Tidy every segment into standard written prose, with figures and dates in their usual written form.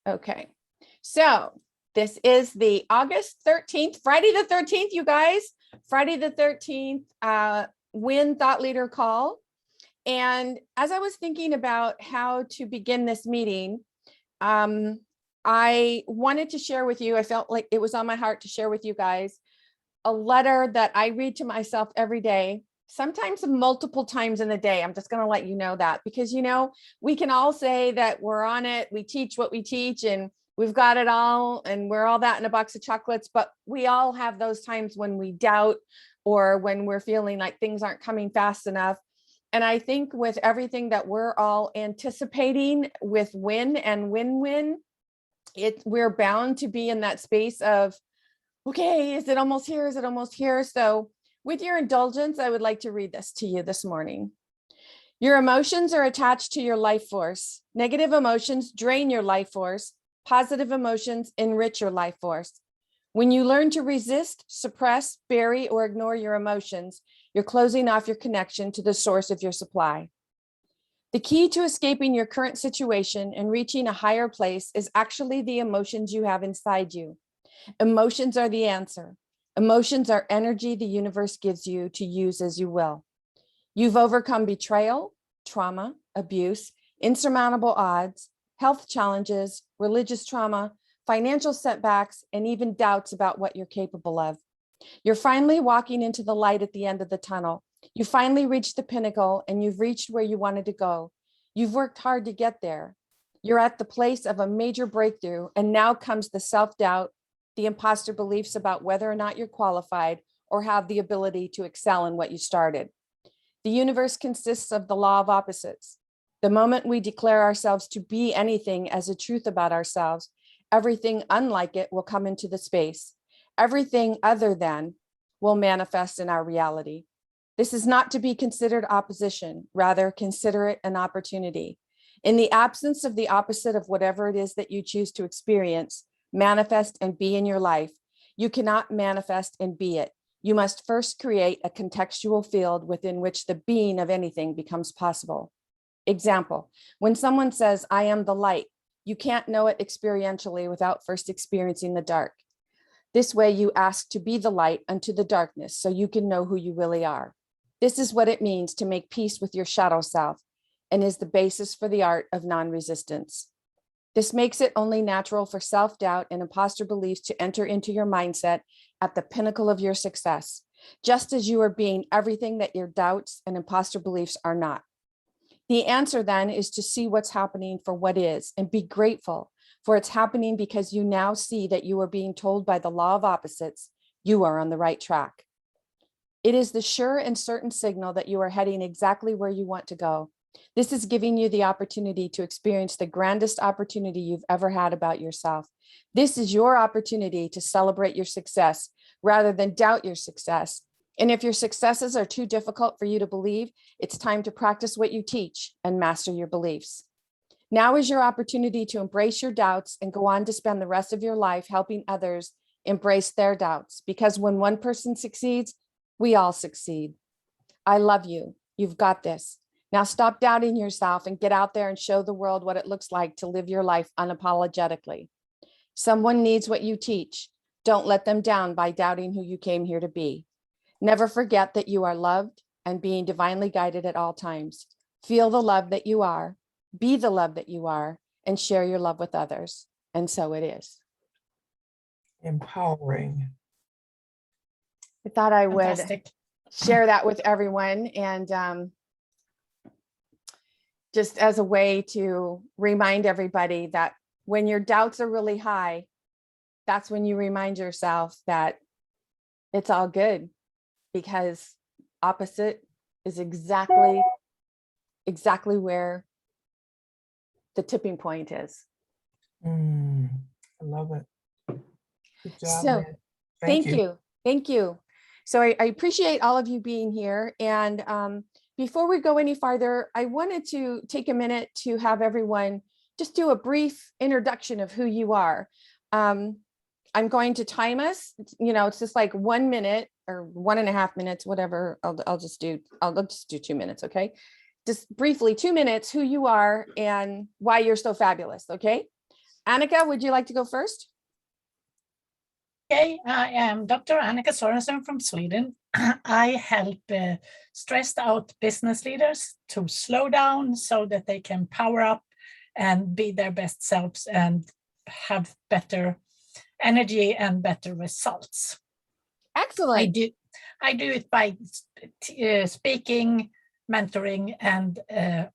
Okay. So this is the August 13th, Friday the 13th, you guys, Friday the 13th, Win Thought Leader call. And as I was thinking about how to begin this meeting, I wanted to share with you, I felt like it was on my heart to share with you guys a letter that I read to myself every day, sometimes multiple times in the day. I'm just going to let you know that because, you know, we can all say that we're on it. We teach what we teach and we've got it all and we're all that in a box of chocolates, but we all have those times when we doubt or when we're feeling like things aren't coming fast enough. And I think with everything that we're all anticipating with win and win-win, we're bound to be in that space of, okay, is it almost here? Is it almost here? So with your indulgence, I would like to read this to you this morning. Your emotions are attached to your life force. Negative emotions drain your life force. Positive emotions enrich your life force. When you learn to resist, suppress, bury, or ignore your emotions, you're closing off your connection to the source of your supply. The key to escaping your current situation and reaching a higher place is actually the emotions you have inside you. Emotions are the answer. Emotions are energy the universe gives you to use as you will. You've overcome betrayal, trauma, abuse, insurmountable odds, health challenges, religious trauma, financial setbacks, and even doubts about what you're capable of. You're finally walking into the light at the end of the tunnel. You finally reached the pinnacle and you've reached where you wanted to go. You've worked hard to get there. You're at the place of a major breakthrough, and now comes the self-doubt, the imposter beliefs about whether or not you're qualified or have the ability to excel in what you started. The universe consists of the law of opposites. The moment we declare ourselves to be anything as a truth about ourselves, everything unlike it will come into the space. Everything other than will manifest in our reality. This is not to be considered opposition, rather consider it an opportunity. In the absence of the opposite of whatever it is that you choose to experience, manifest, and be in your life, you cannot manifest and be it. You must first create a contextual field within which the being of anything becomes possible. Example, when someone says, I am the light, you can't know it experientially without first experiencing the dark. This way you ask to be the light unto the darkness so you can know who you really are. This is what it means to make peace with your shadow self and is the basis for the art of non-resistance. This makes it only natural for self-doubt and imposter beliefs to enter into your mindset at the pinnacle of your success, just as you are being everything that your doubts and imposter beliefs are not. The answer then is to see what's happening for what is and be grateful for it's happening because you now see that you are being told by the law of opposites, you are on the right track. It is the sure and certain signal that you are heading exactly where you want to go. This is giving you the opportunity to experience the grandest opportunity you've ever had about yourself. This is your opportunity to celebrate your success rather than doubt your success. And if your successes are too difficult for you to believe, it's time to practice what you teach and master your beliefs. Now is your opportunity to embrace your doubts and go on to spend the rest of your life helping others embrace their doubts, because when one person succeeds, we all succeed. I love you. You've got this. Now stop doubting yourself and get out there and show the world what it looks like to live your life unapologetically. Someone needs what you teach. Don't let them down by doubting who you came here to be. Never forget that you are loved and being divinely guided at all times. Feel the love that you are, be the love that you are, and share your love with others. And so it is. Empowering. I thought I would Fantastic. share that with everyone, and just as a way to remind everybody that when your doubts are really high, that's when you remind yourself that it's all good, because opposite is exactly where the tipping point is. I love it. Good job, So man. thank you. Thank you. So I appreciate all of you being here. And before we go any farther, I wanted to take a minute to have everyone just do a brief introduction of who you are. I'm going to time us, it's just like 1 minute or 1.5 minutes, whatever. I'll just do 2 minutes. Okay. Just briefly, 2 minutes, who you are and why you're so fabulous. Okay. Annika, would you like to go first? Okay, I am Dr. Annika Sorensen from Sweden. I help stressed out business leaders to slow down so that they can power up and be their best selves and have better energy and better results. Excellent. I do it by speaking, mentoring, and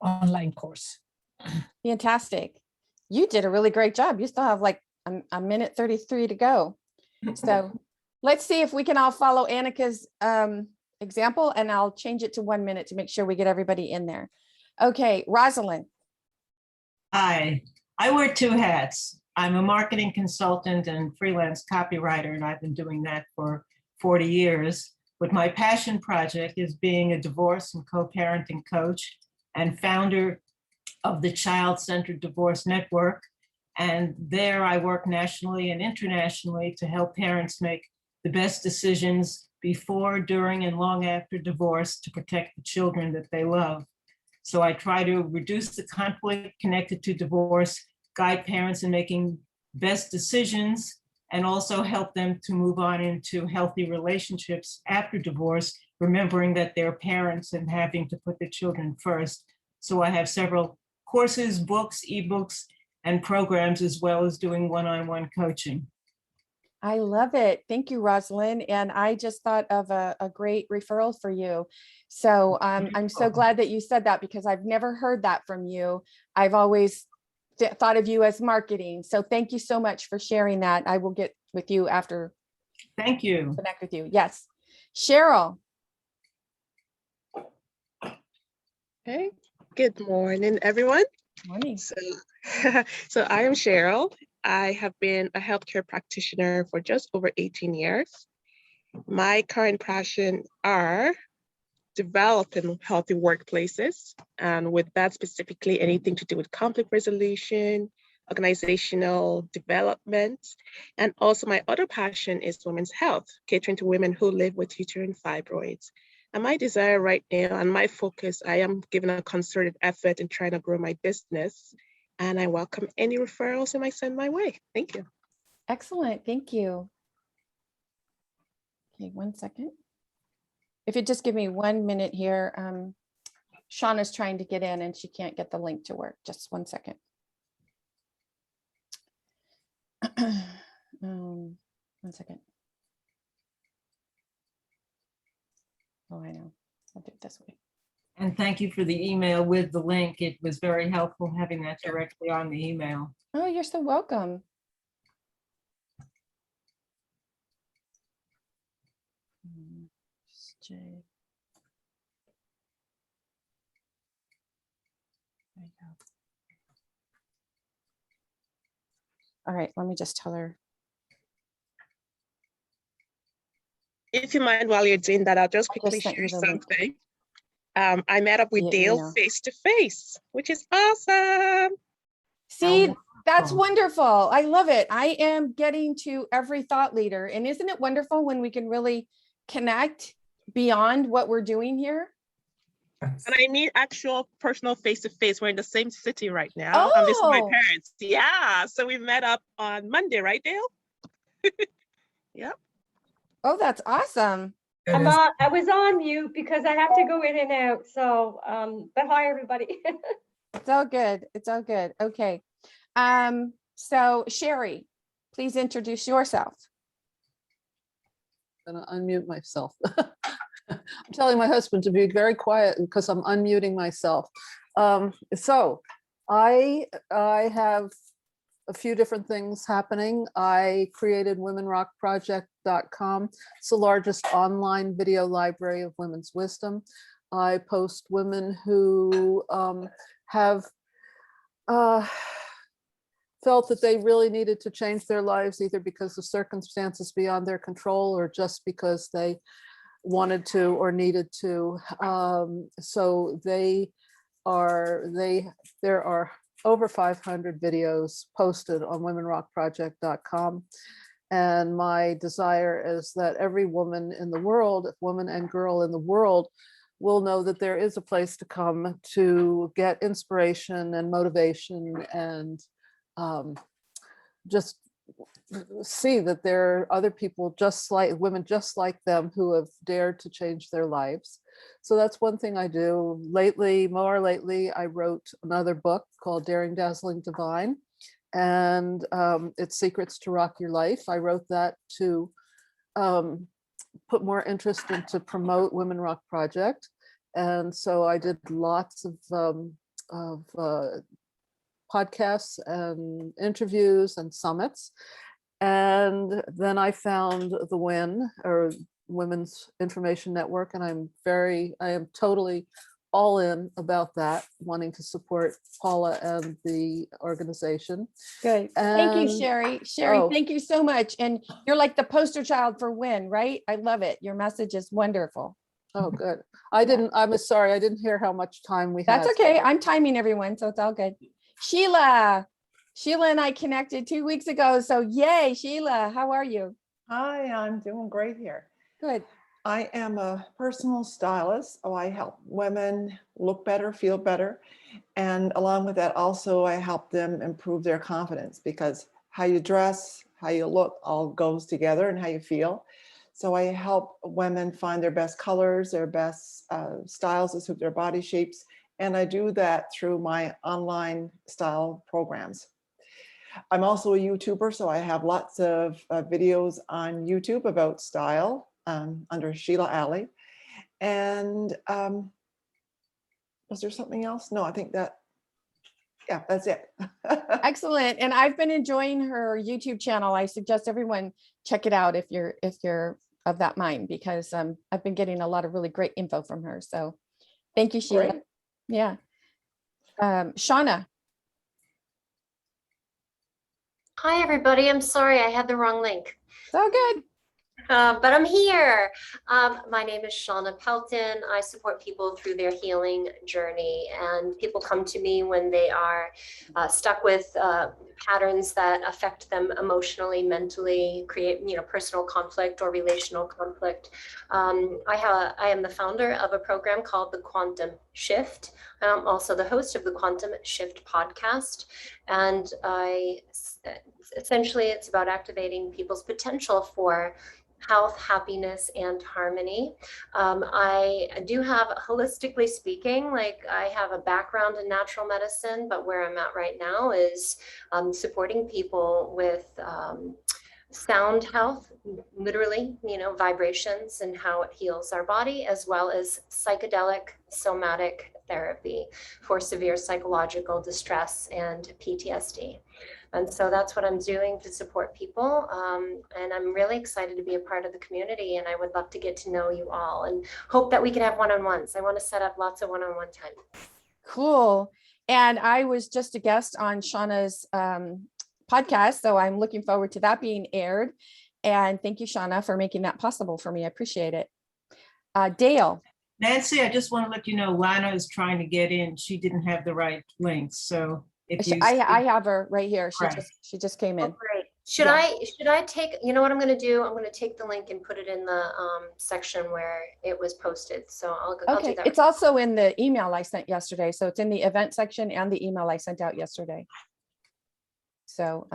online course. Fantastic. You did a really great job. You still have like a minute 33 to go. So let's see if we can all follow Annika's example, and I'll change it to 1 minute to make sure we get everybody in there. Okay, Rosalind. Hi, I wear two hats. I'm a marketing consultant and freelance copywriter, and I've been doing that for 40 years. But my passion project is being a divorce and co-parenting coach and founder of the Child-Centered Divorce Network. And there I work nationally and internationally to help parents make the best decisions before, during, and long after divorce to protect the children that they love. So I try to reduce the conflict connected to divorce, guide parents in making best decisions, and also help them to move on into healthy relationships after divorce, remembering that they're parents and having to put the children first. So I have several courses, books, ebooks, and programs, as well as doing one-on-one coaching. I love it. Thank you, Rosalind. And I just thought of a great referral for you. So I'm so glad that you said that, because I've never heard that from you. I've always thought of you as marketing. So thank you so much for sharing that. I will get with you after. Thank you. Connect with you. Yes. Cheryl. Hey, good morning, everyone. Morning. So I am Cheryl. I have been a healthcare practitioner for just over 18 years. My current passion are developing healthy workplaces, and with that specifically anything to do with conflict resolution, organizational development, and also my other passion is women's health, catering to women who live with uterine fibroids. And my desire right now and my focus, I am giving a concerted effort in trying to grow my business, and I welcome any referrals you might send my way. Thank you. Excellent. Thank you. Okay, 1 second. If you just give me 1 minute here, Shawna's trying to get in and she can't get the link to work. Just 1 second. 1 second. Oh, I know. I'll do it this way. And thank you for the email with the link. It was very helpful having that directly on the email. Oh, you're so welcome. There you go. All right, let me just tell her. If you mind, while you're doing that, I'll just quickly sent you share the link. something. I met up with Yeah, Dale face to face, which is awesome. See, Oh, that's wow. wonderful. I love it. I am getting to every thought leader. And isn't it wonderful when we can really connect beyond what we're doing here? And I mean actual personal face to face. We're in the same city right now. I'm visiting my Oh, parents. Yeah. So we met up on Monday, right, Dale? Yep. oh, that's awesome. I was on mute because I have to go in and out. So, but hi, everybody. It's all good. It's all good. Okay. So Sherry, please introduce yourself. I'm gonna unmute myself. I'm telling my husband to be very quiet because I'm unmuting myself. So I have a few different things happening. I created womenrockproject.com. It's the largest online video library of women's wisdom. I post women who have felt that they really needed to change their lives, either because of circumstances beyond their control or just because they wanted to or needed to. So there are over 500 videos posted on womenrockproject.com. And my desire is that every woman in the world, woman and girl in the world, will know that there is a place to come to get inspiration and motivation and just see that there are other people just like women just like them who have dared to change their lives. So that's one thing I do. More lately, I wrote another book called Daring, Dazzling, Divine, and it's Secrets to Rock Your Life. I wrote that to put more interest into promote Women Rock Project. And so I did lots of podcasts and interviews and summits. And then I found the WIN, or Women's Information Network, and I am totally all in about that, wanting to support Paula and the organization. Good. Thank you, And- Sherry. Sherry, oh. thank you so much. And you're like the poster child for WIN, right? I love it. Your message is wonderful. Oh, good. I'm sorry, I didn't hear how much time we had. That's okay. I'm timing everyone, so it's all good. Sheila and I connected 2 weeks ago. So yay, Sheila, how are you? Hi, I'm doing great here. Good. I am a personal stylist. I help women look better, feel better. And along with that, also, I help them improve their confidence, because how you dress, how you look all goes together, and how you feel. So I help women find their best colors, their best styles that suit their body shapes. And I do that through my online style programs. I'm also a YouTuber, so I have lots of videos on YouTube about style under Sheila Alley. And was there something else? No, I think that's it. Excellent. And I've been enjoying her YouTube channel. I suggest everyone check it out if you're of that mind, because I've been getting a lot of really great info from her. So thank you, Sheila. Great. Yeah. Shawna. Hi, everybody. I'm sorry I had the wrong link, So good. but I'm here. My name is Shawna Pelton. I support people through their healing journey, and people come to me when they are stuck with patterns that affect them emotionally, mentally, create personal conflict or relational conflict. I am the founder of a program called the Quantum Shift. I'm also the host of the Quantum Shift podcast, and essentially it's about activating people's potential for health, happiness, and harmony. I do have, holistically speaking, like I have a background in natural medicine, but where I'm at right now is supporting people with sound health, literally, vibrations and how it heals our body, as well as psychedelic somatic therapy for severe psychological distress and PTSD. And so that's what I'm doing to support people. And I'm really excited to be a part of the community, and I would love to get to know you all and hope that we can have one-on-ones. I want to set up lots of one-on-one time. Cool. And I was just a guest on Shawna's podcast, so I'm looking forward to that being aired. And thank you, Shawna, for making that possible for me. I appreciate it. Dale. Nancy, I just want to let you know, Lana is trying to get in. She didn't have the right links. So if you, I have her right here. Right. She just came in. Oh, great. Should Yeah. I take, what I'm going to do? I'm going to take the link and put it in the section where it was posted. So I'll do Okay. that. It's also in the email I sent yesterday. So it's in the event section and the email I sent out yesterday. So,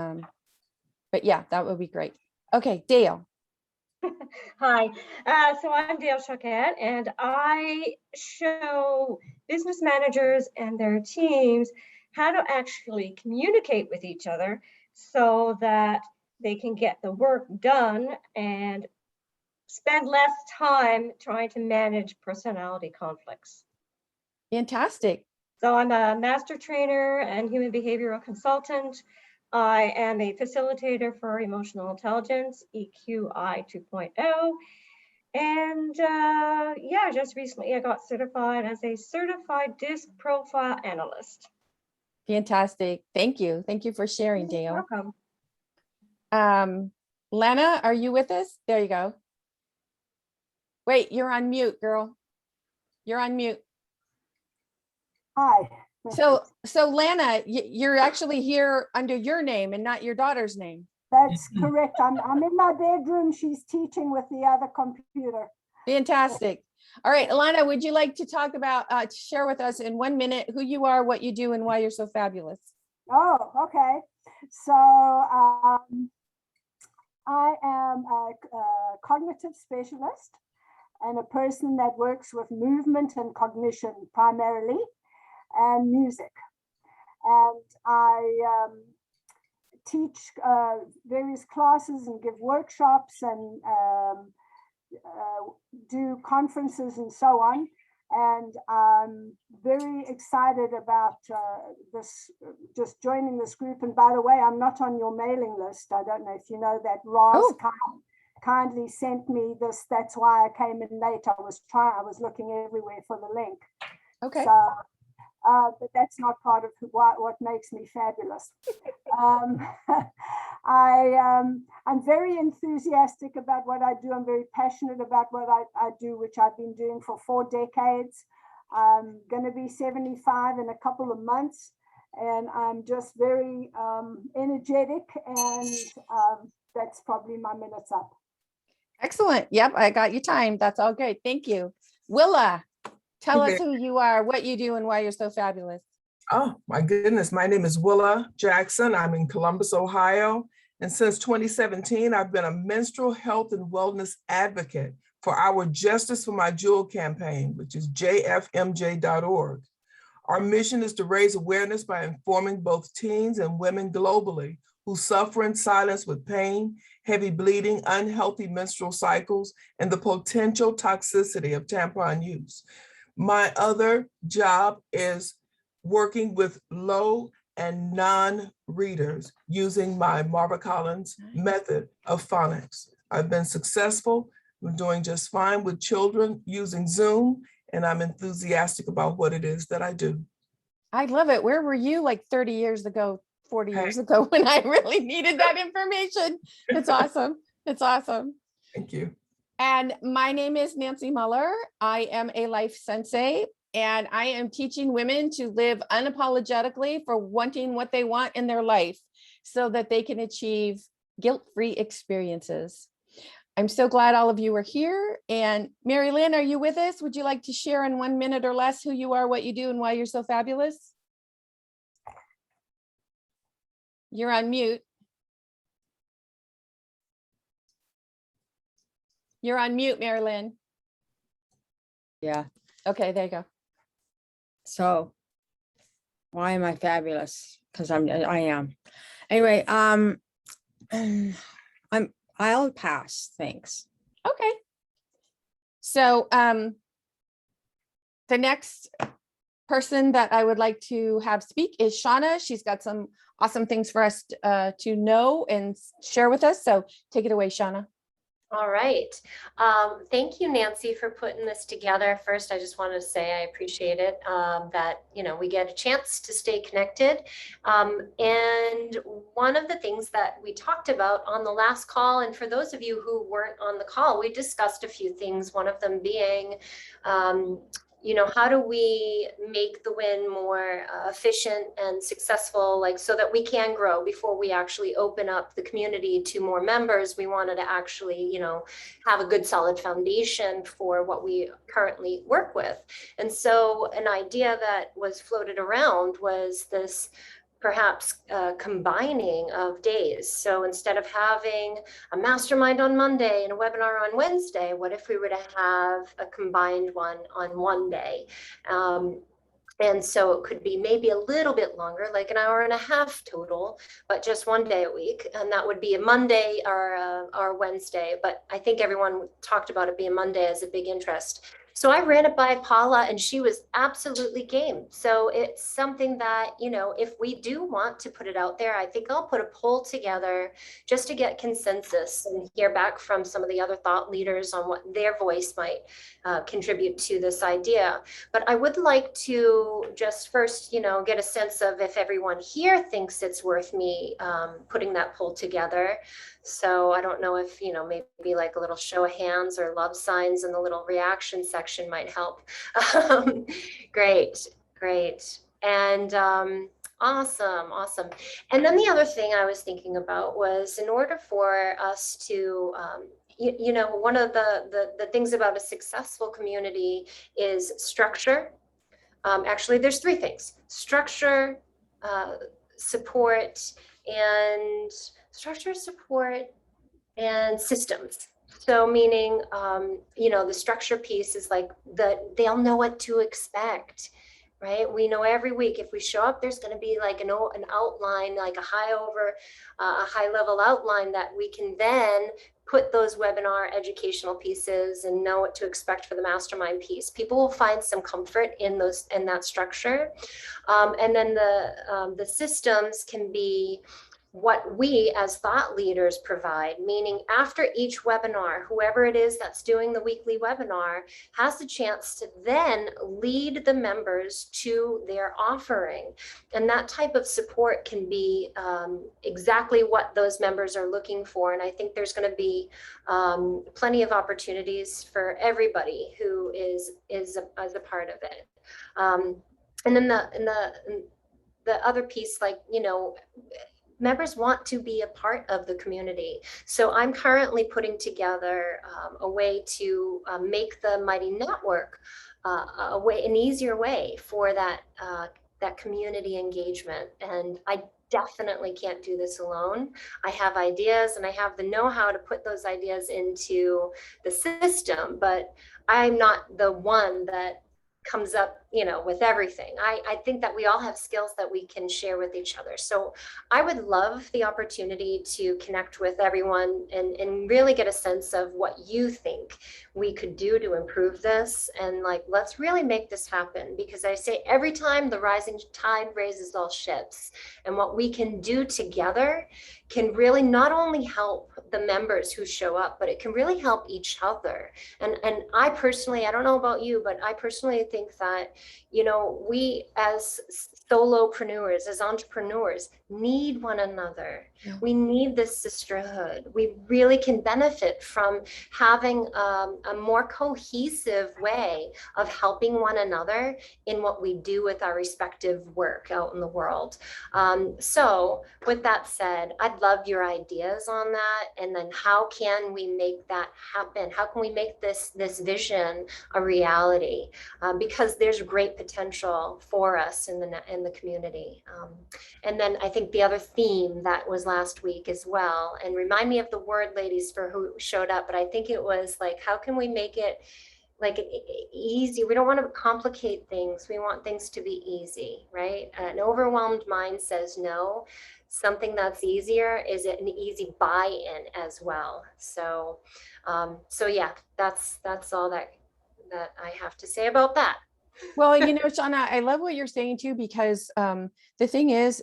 but yeah, that would be great. Okay, Dale. Hi, so I'm Dale Choquette, and I show business managers and their teams how to actually communicate with each other so that they can get the work done and spend less time trying to manage personality conflicts. Fantastic. So I'm a master trainer and human behavioral consultant. I am a facilitator for emotional intelligence, EQI 2.0. And yeah, just recently I got certified as a certified DISC profile analyst. Fantastic. Thank you. Thank you for sharing, You're Dale. welcome. Lana, are you with us? There you go. Wait, you're on mute, girl. You're on mute. Hi. So Lana, you're actually here under your name and not your daughter's name. That's correct. I'm in my bedroom. She's teaching with the other computer. Fantastic. All right, Lana, would you like to talk about, share with us in 1 minute who you are, what you do, and why you're so fabulous? Oh, okay. So cognitive specialist and a person that works with movement and cognition primarily, and music. And I teach various classes and give workshops and do conferences and so on. And I'm very excited about this, just joining this group. And by the way, I'm not on your mailing list. I don't know if you know that. Roz kindly sent me this. That's why I came in late. I was looking everywhere for the link. Okay. So, but that's not part of what makes me fabulous. I'm very enthusiastic about what I do. I'm very passionate about what I do, which I've been doing for 4 decades. I'm going to be 75 in a couple of months, and I'm just very energetic, and that's probably my minutes up. Excellent. Yep, I got you timed. That's all great. Thank you. Willa, tell us who you are, what you do, and why you're so fabulous. Oh, my goodness. My name is Willa Jackson. I'm in Columbus, Ohio. And since 2017, I've been a menstrual health and wellness advocate for our Justice for My Jewel campaign, which is jfmj.org. Our mission is to raise awareness by informing both teens and women globally who suffer in silence with pain, heavy bleeding, unhealthy menstrual cycles, and the potential toxicity of tampon use. My other job is working with low and non-readers using my Marva Collins method of phonics. I've been successful. I'm doing just fine with children using Zoom, and I'm enthusiastic about what it is that I do. I love it. Where were you like 30 years ago, 40 years ago when I really needed that information? It's awesome. It's awesome. Thank you. And my name is Nancy Muller. I am a life sensei, and I am teaching women to live unapologetically for wanting what they want in their life so that they can achieve guilt-free experiences. I'm so glad all of you are here. And Mary Lynn, are you with us? Would you like to share in 1 minute or less who you are, what you do, and why you're so fabulous? You're on mute. You're on mute, Mary Lynn. Yeah. Okay, there you go. So why am I fabulous? Because I am. Anyway, I'll pass. Thanks. Okay. So the next person that I would like to have speak is Shawna. She's got some awesome things for us to know and share with us. So take it away, Shawna. All right. Thank you, Nancy, for putting this together. First, I just wanted to say I appreciate it that, you know, we get a chance to stay connected. And one of the things that we talked about on the last call, and for those of you who weren't on the call, we discussed a few things, one of them being, you know, how do we make the win more efficient and successful, like so that we can grow before we actually open up the community to more members. We wanted to actually, you know, have a good solid foundation for what we currently work with. And so an idea that was floated around was this perhaps combining of days. So instead of having a mastermind on Monday and a webinar on Wednesday, what if we were to have a combined one on one day? And so it could be maybe a little bit longer, like an hour and a half total, but just one day a week. And that would be a Monday or Wednesday. But I think everyone talked about it being Monday as a big interest. So I ran it by Paula and she was absolutely game. So it's something that, you know, if we do want to put it out there, I think I'll put a poll together just to get consensus and hear back from some of the other thought leaders on what their voice might contribute to this idea. But I would like to just first, you know, get a sense of if everyone here thinks it's worth me putting that poll together. So I don't know if, you know, maybe like a little show of hands or love signs in the little reaction section might help. Great. And awesome. And then the other thing I was thinking about was in order for us to, you know, one of the things about a successful community is structure. Actually, there's 3 things: structure, support, and systems. So meaning, you know, the structure piece is like they'll know what to expect, right? We know every week if we show up, there's going to be like an outline, like a high level outline that we can then put those webinar educational pieces and know what to expect for the mastermind piece. People will find some comfort in that structure. And then the systems can be what we as thought leaders provide, meaning after each webinar, whoever it is that's doing the weekly webinar has the chance to then lead the members to their offering. And that type of support can be exactly what those members are looking for. And I think there's going to be plenty of opportunities for everybody who is as a part of it. And then the other piece, like, you know, members want to be a part of the community. So I'm currently putting together a way to make the Mighty Network an easier way for that community engagement. And I definitely can't do this alone. I have ideas and I have the know-how to put those ideas into the system, but I'm not the one that comes up, you know, with everything. I think that we all have skills that we can share with each other. So I would love the opportunity to connect with everyone and really get a sense of what you think we could do to improve this. And like, let's really make this happen, because I say every time the rising tide raises all ships, and what we can do together can really not only help the members who show up, but it can really help each other. And I personally, I don't know about you, but I personally think that, you know, we as solopreneurs, as entrepreneurs, need one another. Yeah. We need this sisterhood. We really can benefit from having a more cohesive way of helping one another in what we do with our respective work out in the world. So with that said, I'd love your ideas on that. And then how can we make that happen? How can we make this vision a reality? Because there's great potential for us in the community. And then I think the other theme that was last week as well, and remind me of the word, ladies, for who showed up, but I think it was like, how can we make it like easy? We don't want to complicate things. We want things to be easy, right? An overwhelmed mind says no. Something that's easier is an easy buy-in as well. So, so yeah, that's all that I have to say about that. Well, you know, Shawna, I love what you're saying too, because the thing is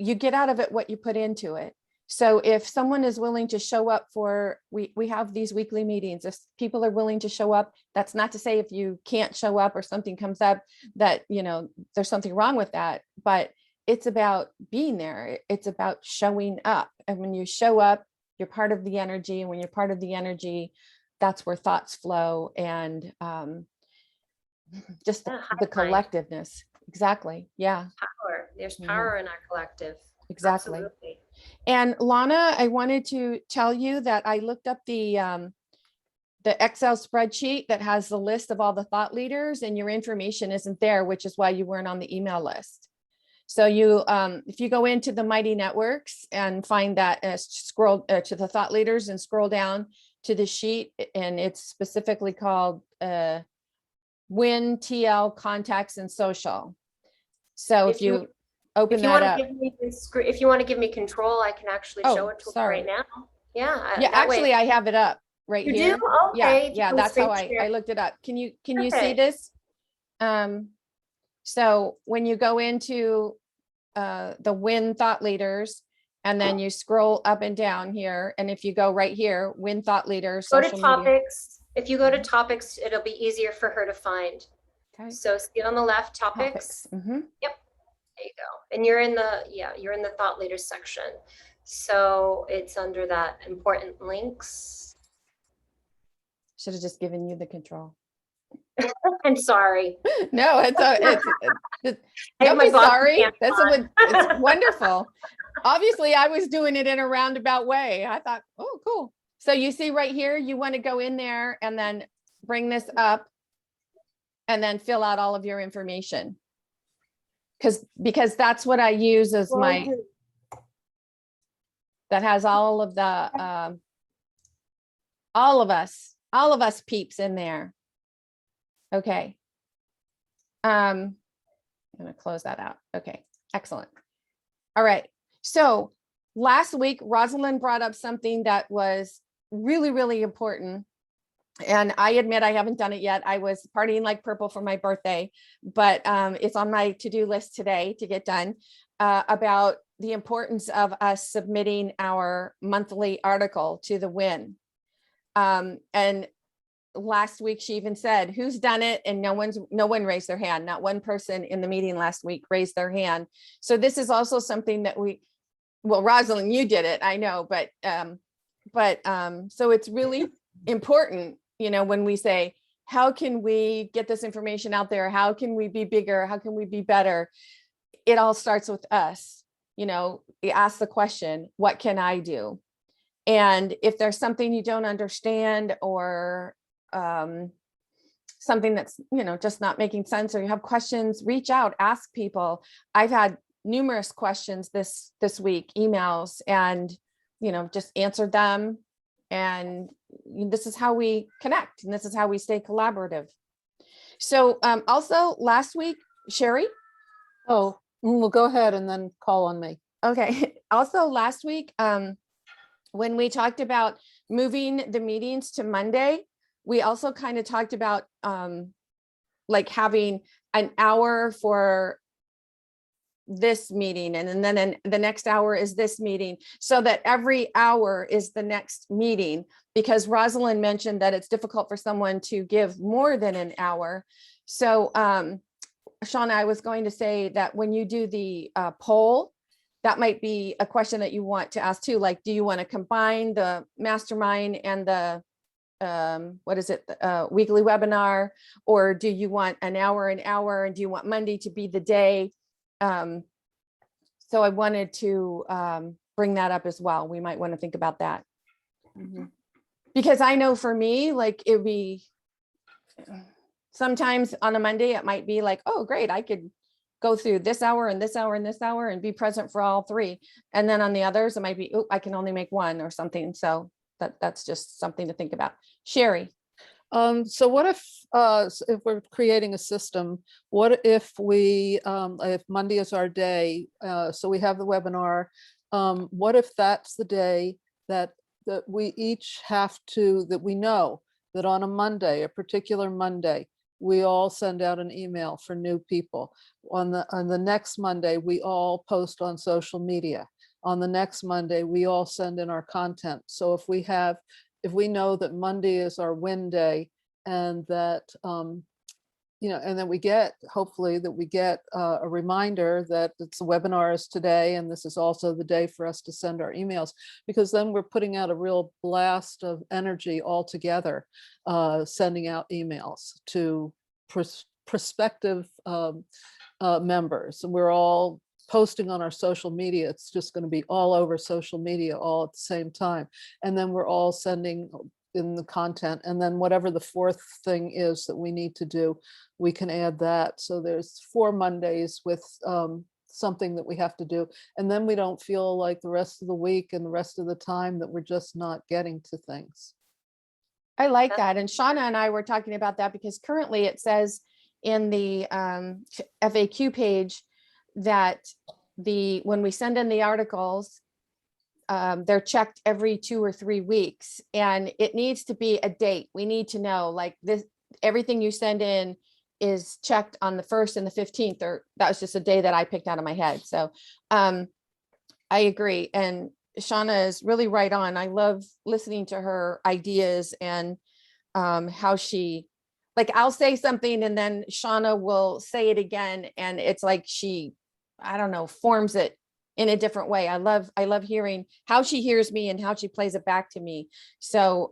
you get out of it what you put into it. So if someone is willing to show up for, we have these weekly meetings, if people are willing to show up, that's not to say if you can't show up or something comes up that, you know, there's something wrong with that, but it's about being there. It's about showing up. And when you show up, you're part of the energy. And when you're part of the energy, that's where thoughts flow, and just the collectiveness. Exactly. Yeah. Power. There's power in our collective. Exactly. Absolutely. And Lana, I wanted to tell you that I looked up the Excel spreadsheet that has the list of all the thought leaders, and your information isn't there, which is why you weren't on the email list. So you, if you go into the Mighty Networks and find that, scroll to the thought leaders and scroll down to the sheet, and it's specifically called Win, TL, Contacts, and Social. So if you open that up. If you want to give me control, I can actually show it to you right now. Yeah. Yeah, actually, I have it up right here. You do? Okay. Yeah, that's how I looked it up. Can you see this? So when you go into the Win Thought Leaders, and then you scroll up and down here, and if you go right here, Win Thought Leaders, go to topics. If you go to topics, it'll be easier for her to find. Okay. So see on the left, topics. Mm-hmm. Yep. There you go. And you're in the thought leaders section. So it's under that important links. Should have just given you the control. I'm sorry. No, don't be sorry. It's wonderful. Obviously, I was doing it in a roundabout way. I thought, oh, cool. So you see right here, you want to go in there and then bring this up and then fill out all of your information. Because that's what I use as that has all of the All of us peeps in there. Okay. I'm going to close that out. Okay, excellent. All right. So last week, Rosalind brought up something that was really, really important. And I admit I haven't done it yet. I was partying like purple for my birthday, but it's on my to-do list today to get done, about the importance of us submitting our monthly article to the WIN. And last week she even said, who's done it? And no one raised their hand. Not one person in the meeting last week raised their hand. So this is also something that well, Rosalind, you did it, I know, but so it's really important, when we say, how can we get this information out there? How can we be bigger? How can we be better? It all starts with us. You ask the question, what can I do? And if there's something you don't understand, or something that's, just not making sense, or you have questions, reach out, ask people. I've had numerous questions this week, emails, and, just answered them. And this is how we connect, and this is how we stay collaborative. So also last week, Sherry. Oh, well, go ahead and then call on me. Okay. Also last week, when we talked about moving the meetings to Monday, we also kind of talked about like having an hour for this meeting, and then the next hour is this meeting, so that every hour is the next meeting, because Rosalind mentioned that it's difficult for someone to give more than an hour. So Shawna, I was going to say that when you do the poll, that might be a question that you want to ask too. Like, do you want to combine the mastermind and the weekly webinar, or do you want an hour, and do you want Monday to be the day? So I wanted to bring that up as well. We might want to think about that. Because I know for me, like, it'd be sometimes on a Monday, it might be like, oh, great, I could go through this hour and this hour and this hour and be present for all three. And then on the others, it might be, oh, I can only make one or something. So that's just something to think about. Sherry. So what if we're creating a system, what if if Monday is our day, so we have the webinar, what if that's the day that we each have to, that we know that on a Monday, a particular Monday, we all send out an email for new people. On the next Monday, we all post on social media. On the next Monday, we all send in our content. So if we know that Monday is our win day, and that, and then hopefully we get a reminder that it's the webinar is today, and this is also the day for us to send our emails, because then we're putting out a real blast of energy all together, sending out emails to prospective members. And we're all posting on our social media. It's just going to be all over social media all at the same time. And then we're all sending in the content. And then whatever the fourth thing is that we need to do, we can add that. So there's 4 Mondays with something that we have to do. And then we don't feel like the rest of the week and the rest of the time that we're just not getting to things. I like that. And Shawna and I were talking about that, because currently it says in the FAQ page that when we send in the articles, they're checked every 2 or 3 weeks, and it needs to be a date. We need to know, like, this, everything you send in is checked on the 1st and the 15th, or that was just a day that I picked out of my head. So I agree. And Shawna is really right on. I love listening to her ideas, and how she, like, I'll say something and then Shawna will say it again, and it's like she, I don't know, forms it in a different way. I love hearing how she hears me and how she plays it back to me. So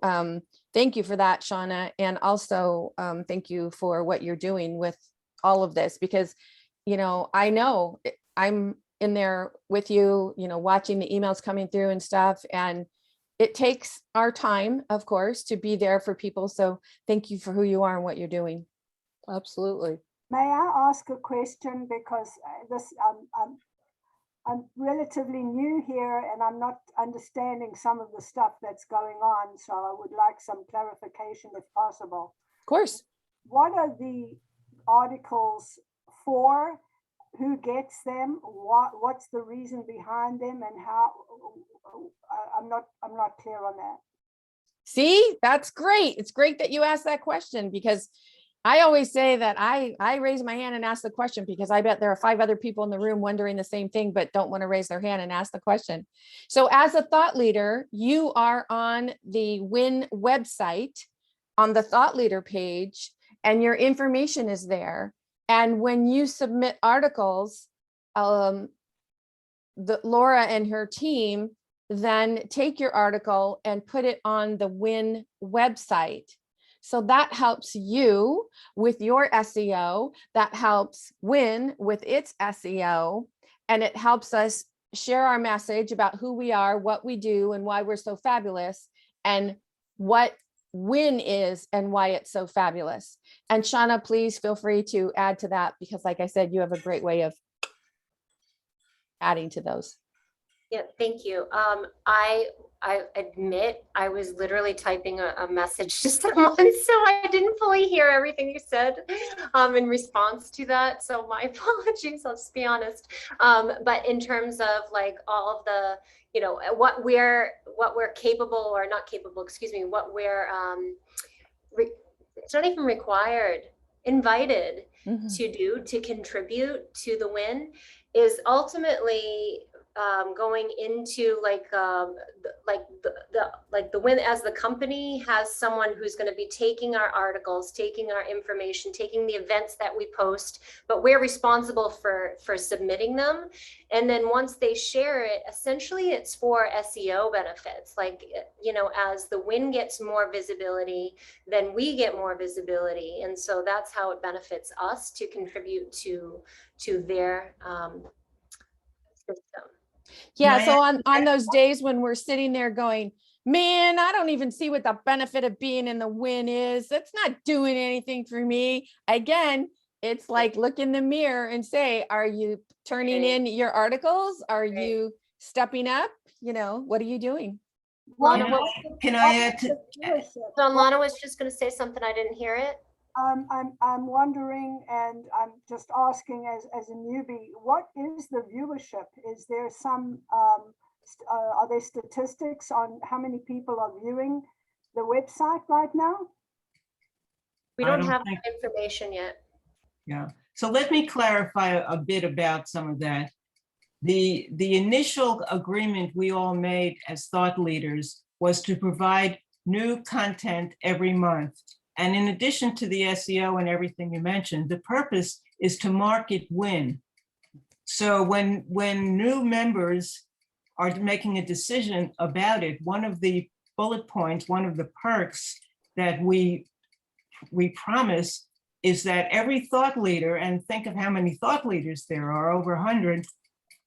thank you for that, Shawna. And also thank you for what you're doing with all of this, because, I know I'm in there with you, watching the emails coming through and stuff. And it takes our time, of course, to be there for people. So thank you for who you are and what you're doing. Absolutely. May I ask a question? Because I'm relatively new here and I'm not understanding some of the stuff that's going on. So I would like some clarification if possible. Of course. What are the articles for? Who gets them? What's the reason behind them, and how? I'm not clear on that. See, that's great. It's great that you asked that question, because I always say that I raise my hand and ask the question because I bet there are 5 other people in the room wondering the same thing, but don't want to raise their hand and ask the question. So as a thought leader, you are on the WIN website on the thought leader page, and your information is there. And when you submit articles, Laura and her team then take your article and put it on the WIN website. So that helps you with your SEO, that helps WIN with its SEO, and it helps us share our message about who we are, what we do, and why we're so fabulous, and what WIN is and why it's so fabulous. And Shawna, please feel free to add to that, because like I said, you have a great way of adding to those. Yeah, thank you. I admit I was literally typing a message to someone, so I didn't fully hear everything you said in response to that. So my apologies, I'll just be honest. But in terms of like all of the, you know, what we're capable or not capable, excuse me, what we're, it's not even required, invited to do, to contribute to the WIN is ultimately going into like the WIN as the company has someone who's going to be taking our articles, taking our information, taking the events that we post, but we're responsible for submitting them. And then once they share it, essentially it's for SEO benefits. Like, you know, as the WIN gets more visibility, then we get more visibility. And so that's how it benefits us to contribute to their system. Yeah, so on those days when we're sitting there going, man, I don't even see what the benefit of being in the WIN is. That's not doing anything for me. Again, it's like look in the mirror and say, are you turning in your articles? Are you stepping up? You know, what are you doing? Lana, Can I add to? So Lana was just going to say something. I didn't hear it. I'm wondering, and I'm just asking as a newbie, what is the viewership? Is there some, are there statistics on how many people are viewing the website right now? We don't have that information yet. Yeah, so let me clarify a bit about some of that. The initial agreement we all made as thought leaders was to provide new content every month. And in addition to the SEO and everything you mentioned, the purpose is to market WIN. So when new members are making a decision about it, one of the bullet points, one of the perks that we promise is that every thought leader, and think of how many thought leaders there are, over 100,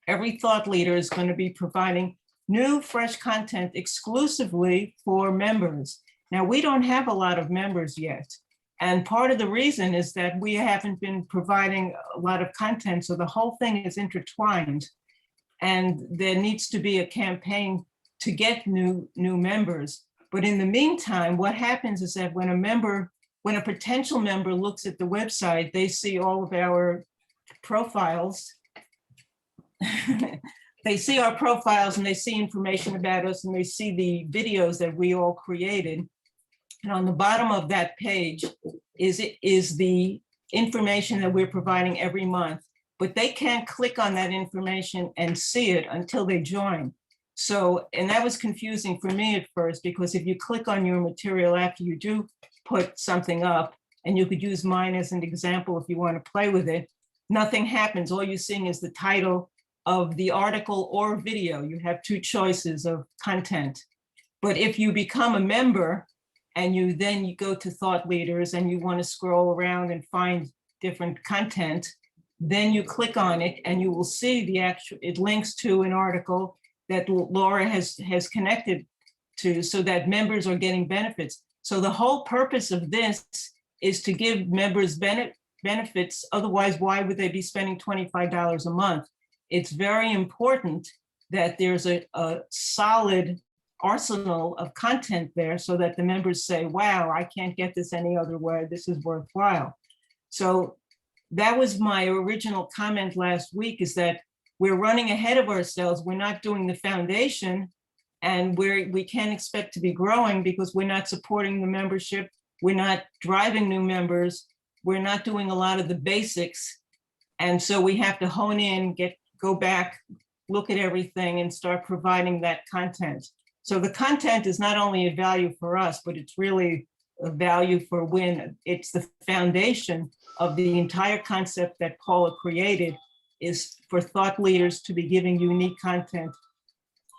every thought leader is going to be providing new, fresh content exclusively for members. Now, we don't have a lot of members yet. And part of the reason is that we haven't been providing a lot of content. So the whole thing is intertwined. And there needs to be a campaign to get new members. But in the meantime, what happens is that when a potential member looks at the website, they see all of our profiles. They see our profiles and they see information about us and they see the videos that we all created. And on the bottom of that page is the information that we're providing every month, but they can't click on that information and see it until they join. So, and that was confusing for me at first, because if you click on your material after you do put something up, and you could use mine as an example if you want to play with it, nothing happens. All you're seeing is the title of the article or video. You have 2 choices of content. But if you become a member, and you go to thought leaders and you want to scroll around and find different content, then you click on it and you will see the actual, it links to an article that Laura has connected to, so that members are getting benefits. So the whole purpose of this is to give members benefits. Otherwise, why would they be spending $25 a month? it's very important that there's a solid arsenal of content there so that the members say, wow, I can't get this any other way. This is worthwhile. So that was my original comment last week, is that we're running ahead of ourselves. We're not doing the foundation, and we can't expect to be growing because we're not supporting the membership. We're not driving new members. We're not doing a lot of the basics. And so we have to hone in, go back, look at everything and start providing that content. So the content is not only a value for us, but it's really a value for WIN. It's the foundation of the entire concept that Paula created, is for thought leaders to be giving unique content.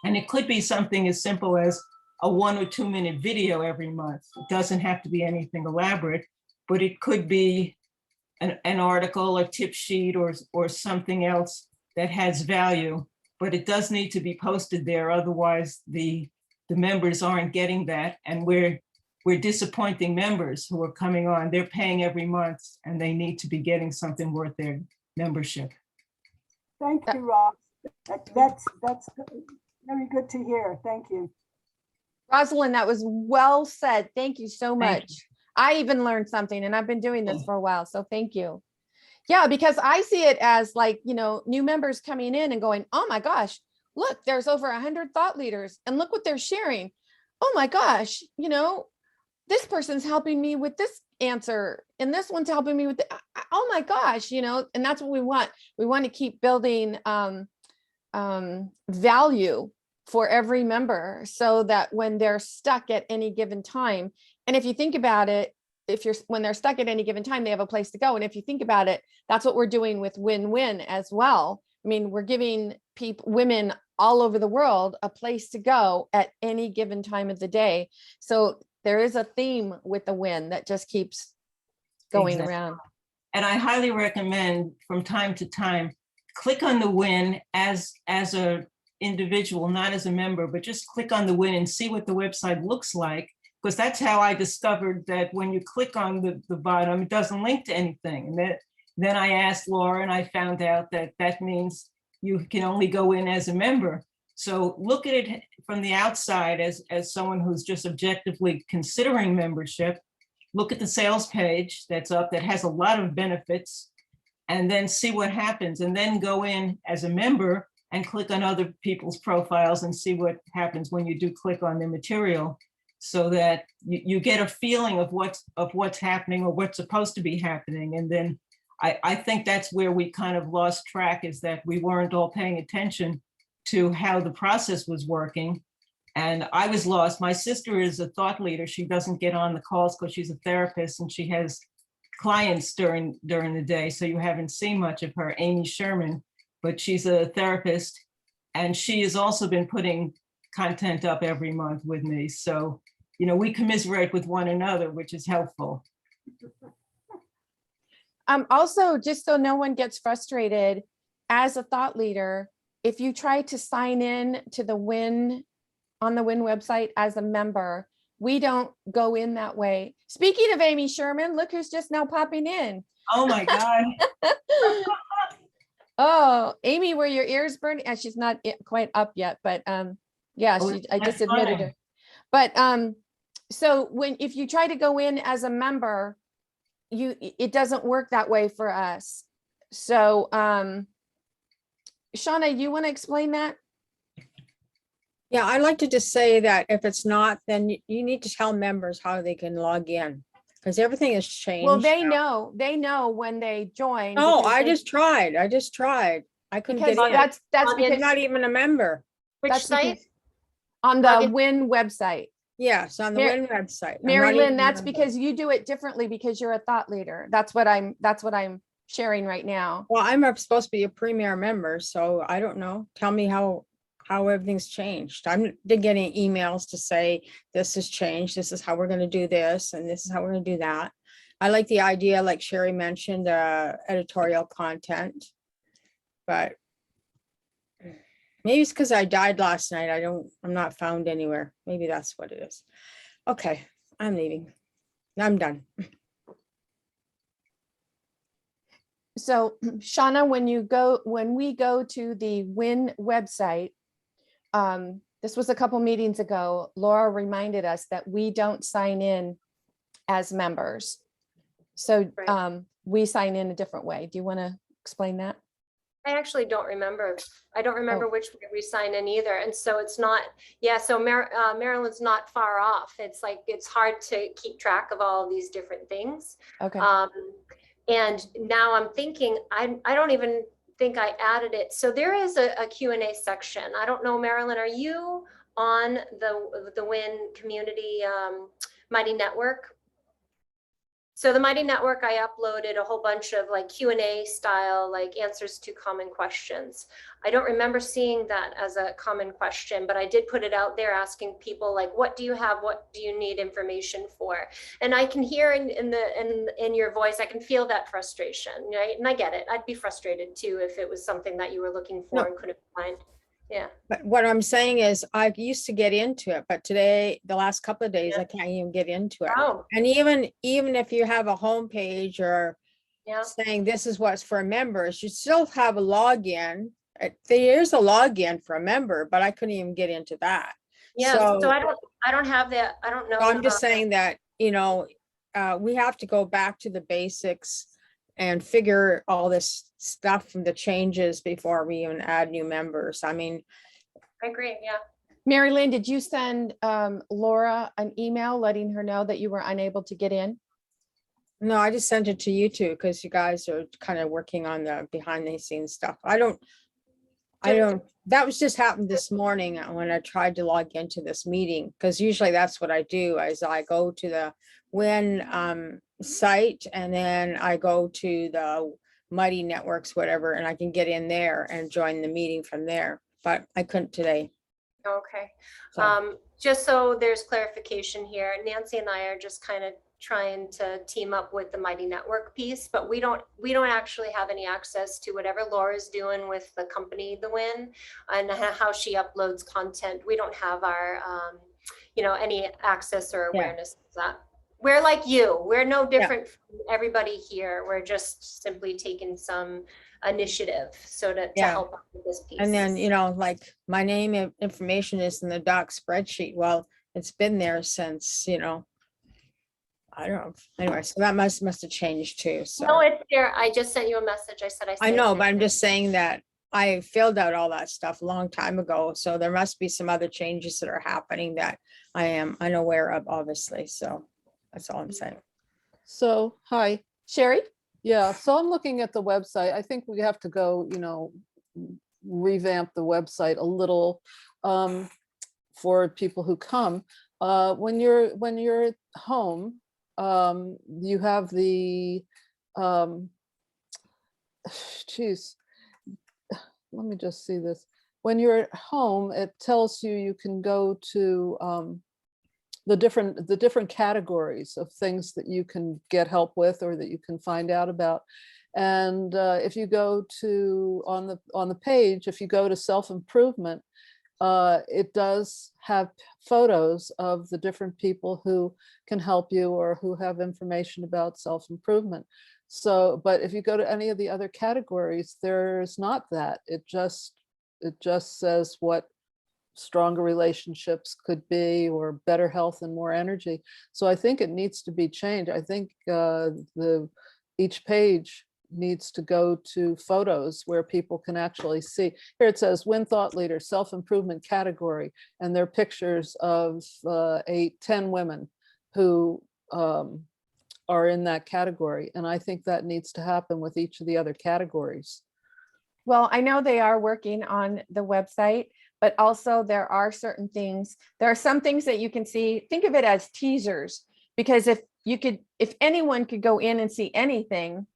And it could be something as simple as a 1 or 2 minute video every month. It doesn't have to be anything elaborate, but it could be an article, a tip sheet, or something else that has value, but it does need to be posted there. Otherwise, the members aren't getting that. And we're disappointing members who are coming on. They're paying every month and they need to be getting something worth their membership. Thank you, Ross. That's very good to hear. Thank you. Rosalind, that was well said. Thank you so Thank much. I even learned something, and I've been doing this for a while, so thank you. Yeah, because I see it as like, new members coming in and going, oh my gosh, look, there's over 100 thought leaders and look what they're sharing. Oh my gosh, this person's helping me with this answer and this one's helping me with oh my gosh, and that's what we want. We want to keep building value for every member so that when they're stuck at any given time, and if you think about it, when they're stuck at any given time, they have a place to go. And if you think about it, that's what we're doing with win-win as well. I mean, we're giving women all over the world a place to go at any given time of the day. So there is a theme with the win that just keeps going around. And I highly recommend from time to time, click on the win as a individual, not as a member, but just click on the win and see what the website looks like. Because that's how I discovered that when you click on the bottom, it doesn't link to anything. And then I asked Laura and I found out that means you can only go in as a member. So look at it from the outside as someone who's just objectively considering membership. Look at the sales page that's up that has a lot of benefits, and then see what happens. And then go in as a member and click on other people's profiles and see what happens when you do click on the material, so that you get a feeling of what's happening or what's supposed to be happening. And then I think that's where we kind of lost track, is that we weren't all paying attention to how the process was working. And I was lost. My sister is a thought leader. She doesn't get on the calls because she's a therapist and she has clients during the day. So you haven't seen much of her, Amy Sherman, but she's a therapist. And she has also been putting content up every month with me. So, we commiserate with one another, which is helpful. Also, just so no one gets frustrated, as a thought leader, if you try to sign in to the WIN on the WIN website as a member, we don't go in that way. Speaking of Amy Sherman, look who's just now popping in. Oh my God. Oh, Amy, were your ears burning? And she's not quite up yet, but yeah, I just admitted her. But so if you try to go in as a member, it doesn't work that way for us. So Shawna, you want to explain that? Yeah, I'd like to just say that if it's not, then you need to tell members how they can log in, because everything has changed. Well, they know when they join. Oh, I just tried. I couldn't get in. That's I'm because not even a member. Which that's site? On the WIN website. Yes, on the WIN website. Mary Lynn, that's because you do it differently because you're a thought leader. That's what I'm sharing right now. Well, I'm supposed to be a premier member, so I don't know. Tell me how everything's changed. I'm getting emails to say this has changed. This is how we're going to do this, and this is how we're going to do that. I like the idea, like Sherry mentioned, editorial content, but maybe it's because I died last night. I'm not found anywhere. Maybe that's what it is. Okay, I'm leaving. I'm done. So Shawna, when we go to the WIN website, this was a couple meetings ago, Laura reminded us that we don't sign in as members. So Right. we sign in a different way. Do you want to explain that? I actually don't remember. I don't remember Oh. which way we sign in either. And so it's not, yeah, so Maryland's not far off. It's like, it's hard to keep track of all of these different things. Okay. And now I'm thinking, I don't even think I added it. So there is a Q&A section. I don't know, Marilyn, are you on the WIN community Mighty Network? So the Mighty Network, I uploaded a whole bunch of like Q&A style, like answers to common questions. I don't remember seeing that as a common question, but I did put it out there asking people like, what do you have? What do you need information for? And I can hear in your voice, I can feel that frustration, right? And I get it. I'd be frustrated too if it was something that you were looking for No. and couldn't find. Yeah. But what I'm saying is I used to get into it, but today, the last couple of days, Yeah. I can't even get into it. Oh, And even if you have a homepage or yeah. saying this is what's for members, you still have a login. There's a login for a member, but I couldn't even get into that. Yeah. So I don't have that. I don't know. I'm just saying that, we have to go back to the basics and figure all this stuff from the changes before we even add new members. I mean, I agree. Yeah. Mary Lynn, did you send Laura an email letting her know that you were unable to get in? no, I just sent it to you two because you guys are kind of working on the behind the scenes stuff. That was just happened this morning when I tried to log into this meeting, because usually that's what I do is I go to the WIN site and then I go to the Mighty Networks, whatever, and I can get in there and join the meeting from there, but I couldn't today. Okay. So- Just so there's clarification here, Nancy and I are just kind of trying to team up with the Mighty Network piece, but we don't actually have any access to whatever Laura's doing with the company, the WIN, and how she uploads content. We don't have our, any access or Yeah. awareness of that. We're like you. We're no different from everybody here. We're just simply taking some initiative to Yeah. help out with this piece. And then, like my name and information is in the doc spreadsheet. Well, it's been there since, I don't know. Anyway, so that must have changed too. So No, it's there. I just sent you a message. I said I know, but I'm saved it. just saying that I filled out all that stuff a long time ago. So there must be some other changes that are happening that I am unaware of, obviously. So that's all I'm saying. So, hi. Sherry? Yeah, so I'm looking at the website. I think we have to go, revamp the website a little for people who come. When you're at home, you have the, let me just see this. When you're at home, it tells you can go to the different categories of things that you can get help with or that you can find out about. And if you go to on the page, if you go to self-improvement, it does have photos of the different people who can help you or who have information about self-improvement. So, but if you go to any of the other categories, there's not that. It just says what stronger relationships could be, or better health and more energy. So I think it needs to be changed. I think each page needs to go to photos where people can actually see. Here it says WIN Thought Leader Self-Improvement Category, and they're pictures of 10 women who are in that category. And I think that needs to happen with each of the other categories. Well, I know they are working on the website, but also there are some things that you can see, think of it as teasers, because if anyone could go in and see anything,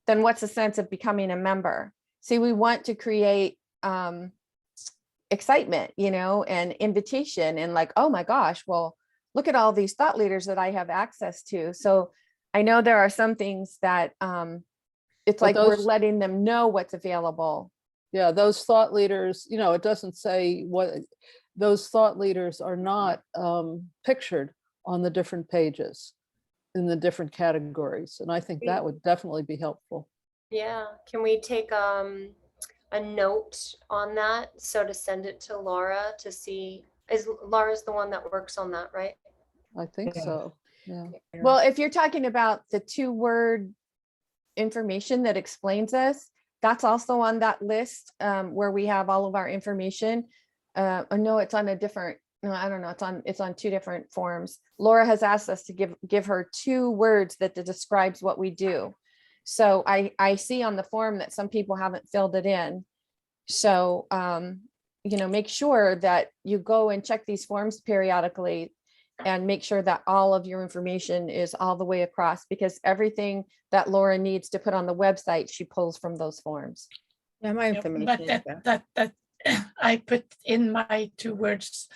then what's the sense of becoming a member? See, we want to create excitement, and invitation, and like, oh my gosh, well, look at all these thought leaders that I have access to. So I know there are some things that it's like we're letting them know what's available. Yeah, those thought leaders, it doesn't say what those thought leaders are not pictured on the different pages in the different categories. And I think that would definitely be helpful. Yeah, can we take a note on that? So to send it to Laura to see, is Laura's the one that works on that, right? I think Yeah. so. Yeah. Well, if you're talking about the 2-word information that explains this, that's also on that list where we have all of our information. No, it's on a different, no, I don't know. It's on 2 different forms. Laura has asked us to give her 2 words that describes what we do. So I see on the form that some people haven't filled it in. So, make sure that you go and check these forms periodically and make sure that all of your information is all the way across, because everything that Laura needs to put on the website, she pulls from those forms. Yeah, my Yep, information but is there. that I put in my 2 words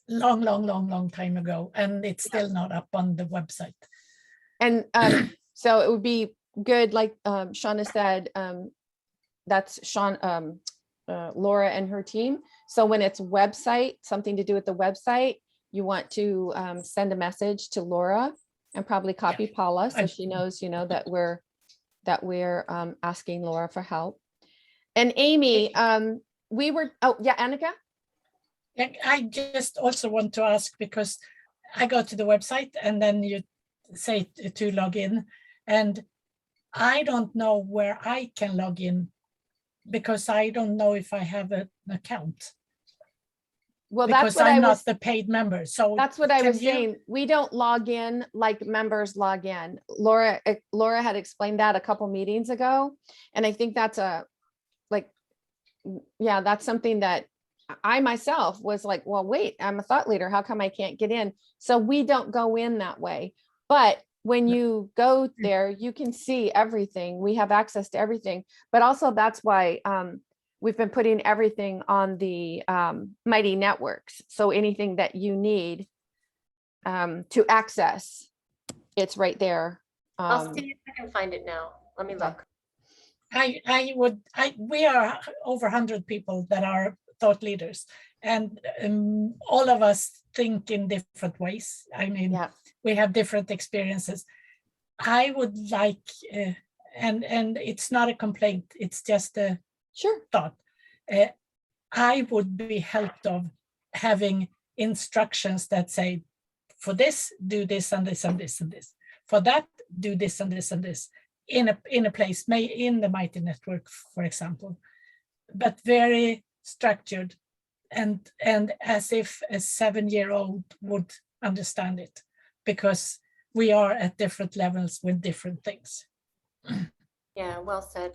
long time ago, and it's still not up on the website. And so it would be good, like Shawna said, that's Laura and her team. So when it's website, something to do with the website, you want to send a message to Laura and probably copy Paula, so she knows, that we're asking Laura for help. And Amy, Annika? I just also want to ask, because I go to the website and then you say to log in, and I don't know where I can log in because I don't know if I have an account. Well, Because that's what I'm I not was, the paid member. So that's what I was can you- saying. We don't log in like members log in. Laura had explained that a couple meetings ago. And I think that's that's something that I myself was like, well, wait, I'm a thought leader. How come I can't get in? So we don't go in that way. But when you go there, you can see everything. We have access to everything. But also that's why we've been putting everything on the Mighty Networks. So anything that you need to access, it's right there. I'll see if I can find it now. Let me look. We are over 100 people that are thought leaders, and all of us think in different ways. I mean, we have different experiences. I would like, and it's not a complaint, it's just a thought. I would be helped of having instructions that say, for this, do this and this and this and this. For that, do this and this and this. In a place, in the Mighty Network, for example, but very structured, and as if a 7-year-old would understand it, because we are at different levels with different things. Yeah, well said.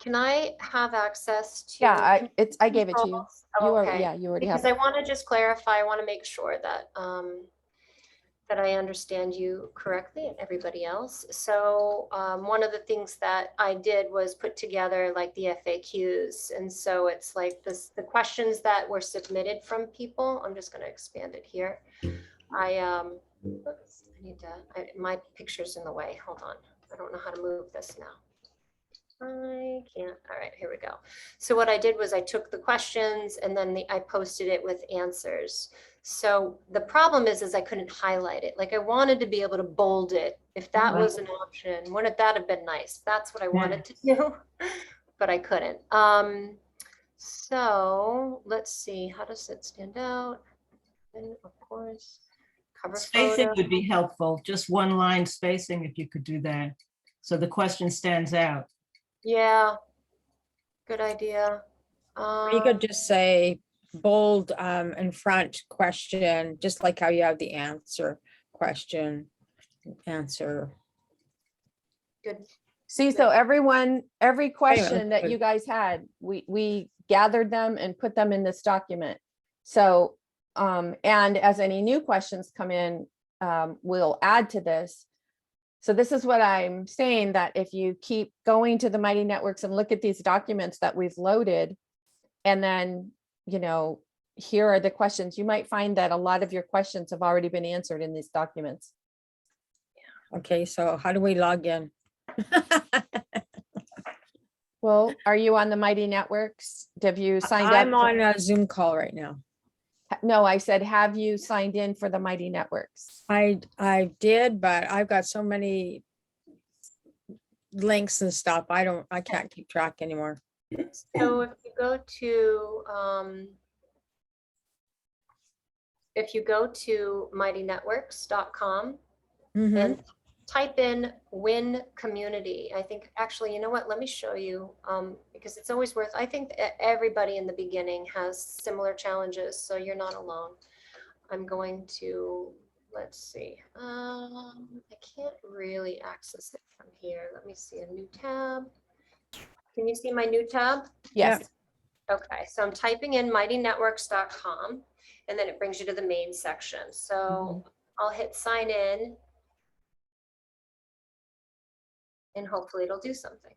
Can I have access to? Yeah, I gave it to you. Oh, You already have because it. I want to just clarify. I want to make sure that that I understand you correctly and everybody else. So one of the things that I did was put together like the FAQs. And so it's like the questions that were submitted from people. I'm just going to expand it here. Oops, I need to, my picture's in the way. Hold on. I don't know how to move this now. I can't. All right, here we go. So what I did was I took the questions and then I posted it with answers. So the problem is I couldn't highlight it. Like I wanted to be able to bold it. If that was an option, wouldn't that have been nice? That's what I wanted to do, but I couldn't. So let's see, how does it stand out? And of course, cover Spacing photo. would be helpful, just 1 line spacing if you could do that. So the question stands out. Yeah, good idea. You could just say bold in front question, just like how you have the answer question, answer. Good. See, so every question that you guys had, we gathered them and put them in this document. So, and as any new questions come in, we'll add to this. So this is what I'm saying, that if you keep going to the Mighty Networks and look at these documents that we've loaded, and then, here are the questions, you might find that a lot of your questions have already been answered in these documents. Okay, so how do we log in? Well, are you on the Mighty Networks? Have you signed up? I'm on a Zoom call right now. No, I said, have you signed in for the Mighty Networks? I did, but I've got so many links and stuff. I can't keep track anymore. So if you go to mightynetworks.com Mhm. and type in win community, I think actually, you know what, let me show you, because it's always worth, I think everybody in the beginning has similar challenges, so you're not alone. I'm going to, let's see, I can't really access it from here. Let me see, a new tab. Can you see my new tab? Yes. Okay, so I'm typing in mightynetworks.com and then it brings you to the main section. So I'll hit sign in and hopefully it'll do something.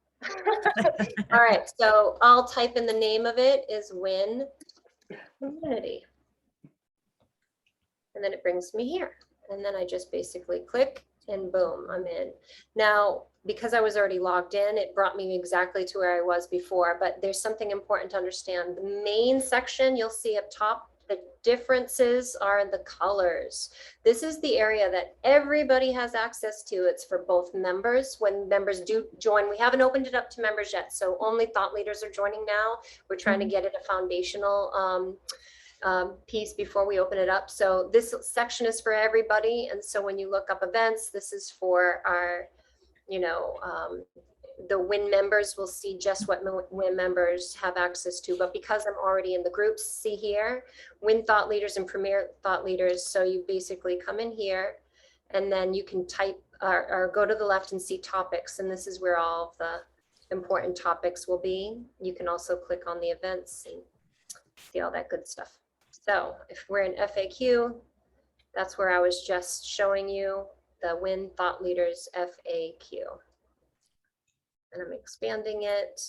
All right, so I'll type in the name of it is Win Community. And then it brings me here. And then I just basically click and boom, I'm in. Now, because I was already logged in, it brought me exactly to where I was before, but there's something important to understand. The main section you'll see up top, the differences are in the colors. This is the area that everybody has access to. It's for both members. When members do join, we haven't opened it up to members yet, so only thought leaders are joining now. We're trying to get it a foundational piece before we open it up. So this section is for everybody. And so when you look up events, this is for our, the WIN members will see just what WIN members have access to. But because I'm already in the groups, see here, WIN thought leaders and premier thought leaders. So you basically come in here and then you can type or go to the left and see topics. And this is where all of the important topics will be. You can also click on the events and see all that good stuff. So if we're in FAQ, that's where I was just showing you the WIN Thought Leaders FAQ. And I'm expanding it.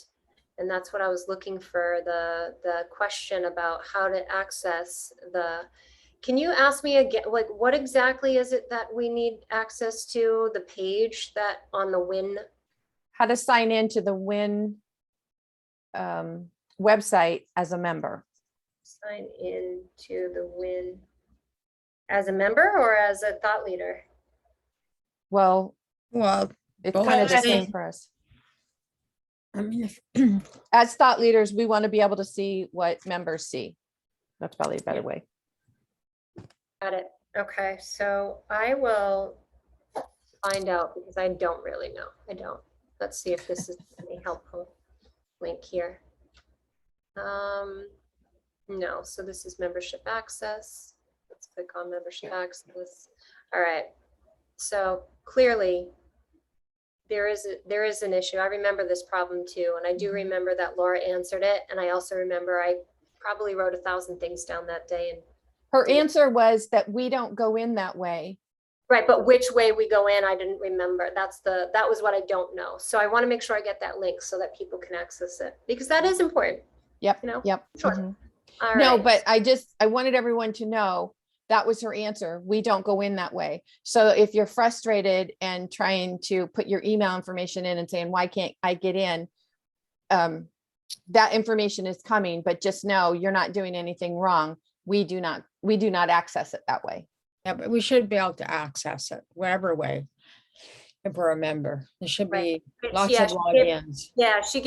And that's what I was looking for, the question about how to access the, can you ask me again, like what exactly is it that we need access to, the page that on the WIN? How to sign into the WIN website as a member. Sign in to the WIN as a member or as a thought leader? Well, it's both kind of the are same the- for us. I mean, As thought leaders, we want to be able to see what members see. That's probably a better way. Got it. Okay, so I will find out because I don't really know. I don't. Let's see if this is any helpful link here. No, so this is membership access. Let's click on membership access. All right. So clearly there is an issue. I remember this problem too. And I do remember that Laura answered it. And I also remember I probably wrote 1,000 things down that day. And Her answer was that we don't go in that way. right, but which way we go in, I didn't remember. That was what I don't know. So I want to make sure I get that link so that people can access it because that is important. Yep. You know? Yep. Sure. Mhm. All No, right. but I wanted everyone to know that was her answer. We don't go in that way. So if you're frustrated and trying to put your email information in and saying, why can't I get in? That information is coming, but just know you're not doing anything wrong. We do not access it that way. yeah, but we should be able to access it, whatever way. If we're a member, there should be Right. lots Yeah, of she gave- logins. Yeah, she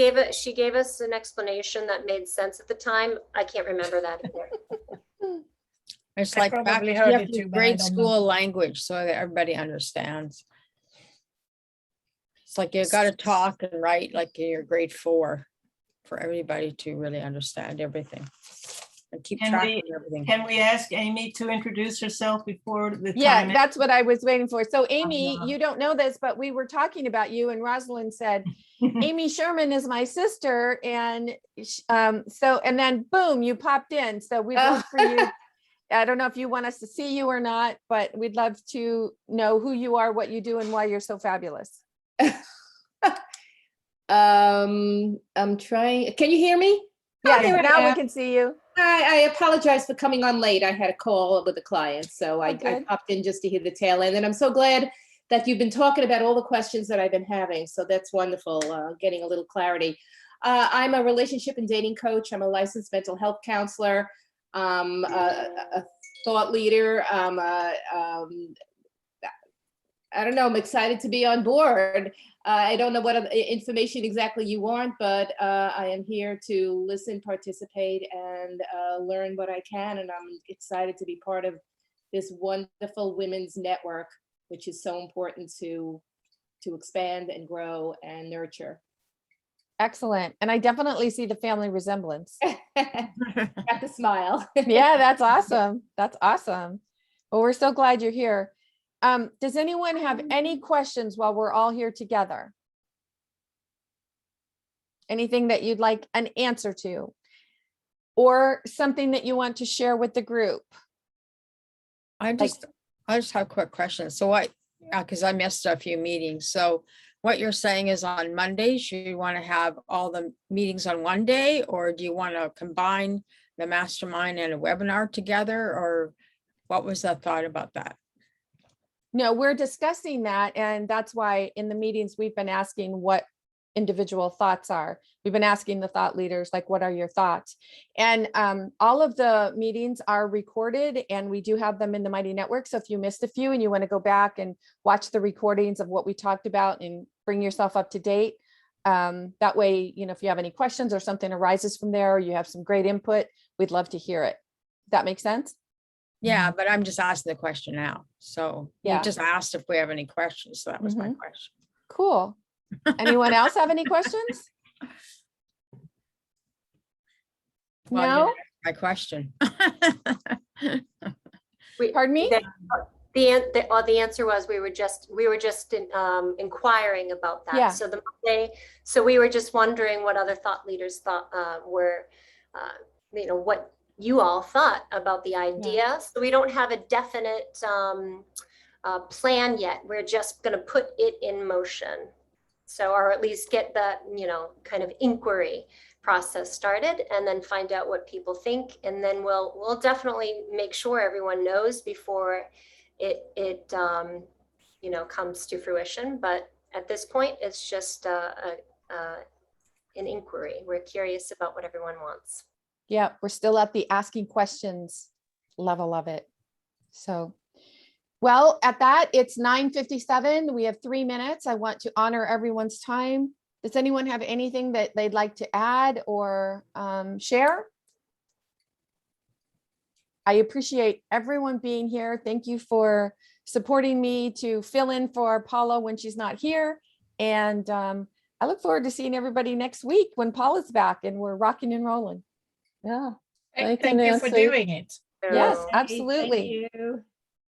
gave us an explanation that made sense at the time. I can't remember that either. It's I like back, probably you heard have it to do too, but I grade don't school know. language so that everybody understands. It's like you got to talk and write like you're grade 4 for everybody to really understand everything and keep Can track we- of everything. Can we ask Amy to introduce herself before the time? Yeah, that's what I was waiting for. So Amy, Uh-huh. you don't know this, but we were talking about you and Rosalind said, Amy Sherman is my sister. And and then boom, you popped in. So we'd love for you. I don't know if you want us to see you or not, but we'd love to know who you are, what you do, and why you're so fabulous. I'm trying. Can you hear me? Yes, there I now we am. can see you. I apologize for coming on late. I had a call with a client, so I good. popped in just to hear the tail end. And I'm so glad that you've been talking about all the questions that I've been having. So that's wonderful, getting a little clarity. I'm a relationship and dating coach. I'm a licensed mental health counselor. A thought leader. I don't know. I'm excited to be on board. I don't know what information exactly you want, but I am here to listen, participate, and learn what I can. And I'm excited to be part of this wonderful women's network, which is so important to expand and grow and nurture. Excellent. And I definitely see the family resemblance. Got the smile. Yeah, that's awesome. That's awesome. Well, we're so glad you're here. Does anyone have any questions while we're all here together? Anything that you'd like an answer to, or something that you want to share with the group? I just have a quick question. So what, because I missed a few meetings. So what you're saying is on Mondays, you want to have all the meetings on one day, or do you want to combine the mastermind and a webinar together, or what was the thought about that? No, we're discussing that. And that's why in the meetings, we've been asking what individual thoughts are. We've been asking the thought leaders, like, what are your thoughts? And all of the meetings are recorded, and we do have them in the Mighty Network. So if you missed a few and you want to go back and watch the recordings of what we talked about and bring yourself up to date, that way, you know, if you have any questions or something arises from there, or you have some great input, we'd love to hear it. That makes sense? Yeah, but I'm just asking the question now. So Yeah. you just asked if we have any questions. So that was my question. Cool. Anyone else have any questions? Well, No? my question. Pardon me? The answer was we were just inquiring about that. Yeah. So so we were just wondering what other thought leaders thought were, what you all thought about the idea. So we don't have a definite plan yet. We're just going to put it in motion. So, or at least get that, kind of inquiry process started, and then find out what people think. And then we'll definitely make sure everyone knows before it comes to fruition. But at this point, it's just an inquiry. We're curious about what everyone wants. Yeah, we're still at the asking questions level of it. So, well, at that, it's 9:57. We have 3 minutes. I want to honor everyone's time. Does anyone have anything that they'd like to add or share? I appreciate everyone being here. Thank you for supporting me to fill in for Paula when she's not here. And I look forward to seeing everybody next week when Paula's back and we're rocking and rolling. Yeah. Thank you, you for Nancy. doing it. Yes, So- absolutely. Thank you.